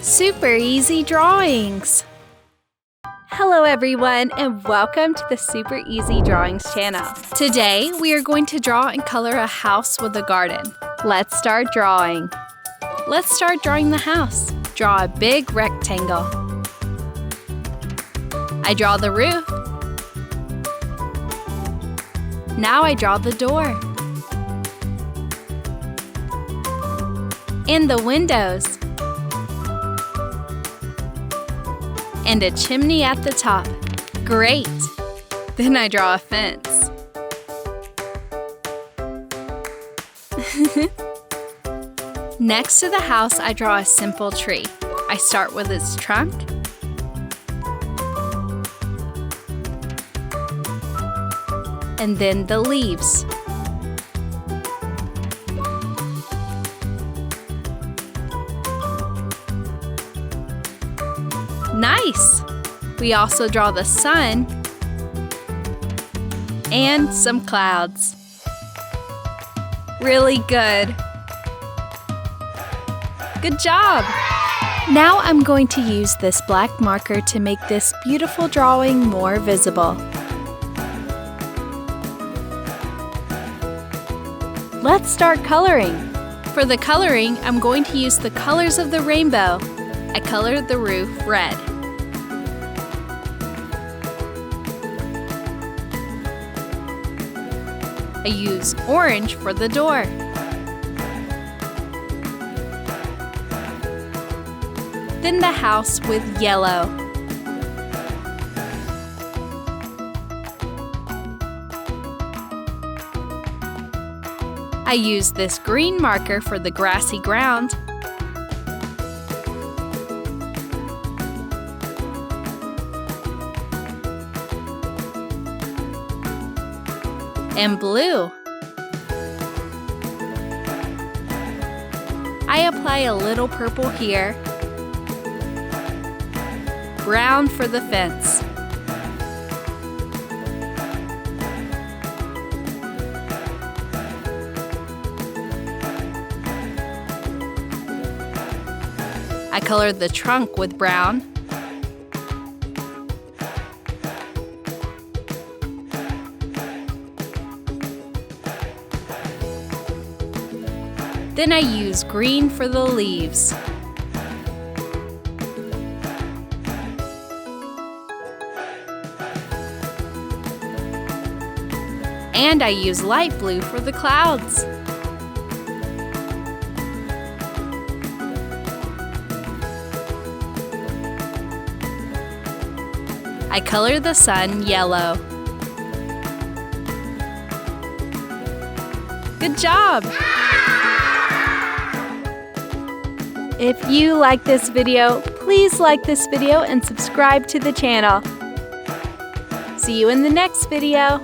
Super Easy Drawings! Hello everyone and welcome to the Super Easy Drawings channel. Today we are going to draw and color a house with a garden. Let's start drawing. Let's start drawing the house. Draw a big rectangle. I draw the roof. Now I draw the door. And the windows. And a chimney at the top. Great! Then I draw a fence. Next to the house, I draw a simple tree. I start with its trunk. And then the leaves. Nice! We also draw the sun and some clouds. Really good! Good job! Now I'm going to use this black marker to make this beautiful drawing more visible. Let's start coloring. For the coloring, I'm going to use the colors of the rainbow. I colored the roof red. I use orange for the door. Then the house with yellow. I use this green marker for the grassy ground. And blue. I apply a little purple here. Brown for the fence. I colored the trunk with brown. Then I use green for the leaves. And I use light blue for the clouds. I color the sun yellow. Good job! If you like this video, please like this video and subscribe to the channel. See you in the next video.